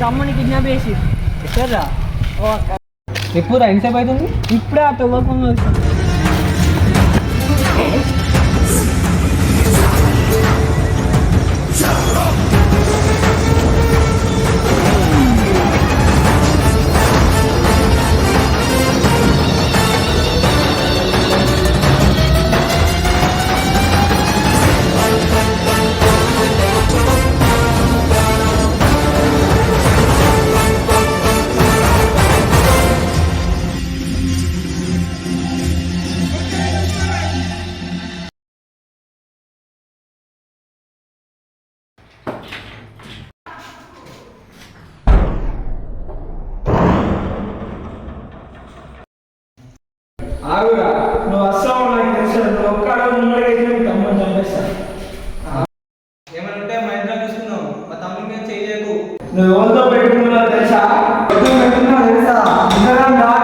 తమ్ముని కిడ్నాప్ చేసి ఎక్కడ్రా? ఓ అక్క ఎప్పుడు ఎంతసేపు అవుతుంది? ఇప్పుడే ఆ తొవ్వకుండా వచ్చాను. ఆగురా, నువ్వు అస్సాం నాకు తెలుసు. నువ్వు ఒక్కడ ముంగడికి తమ్ముని చంపేస్తా. ఏమైనా ఉంటే మా ఇంట్లో చూసుకున్నావు. మా తమ్ముని మీద చేయలేకు. నువ్వు ఎవరితో పెట్టుకున్నావు తెలుసా? ఎవరితో పెట్టుకున్నావు తెలుసా? అందరం దాని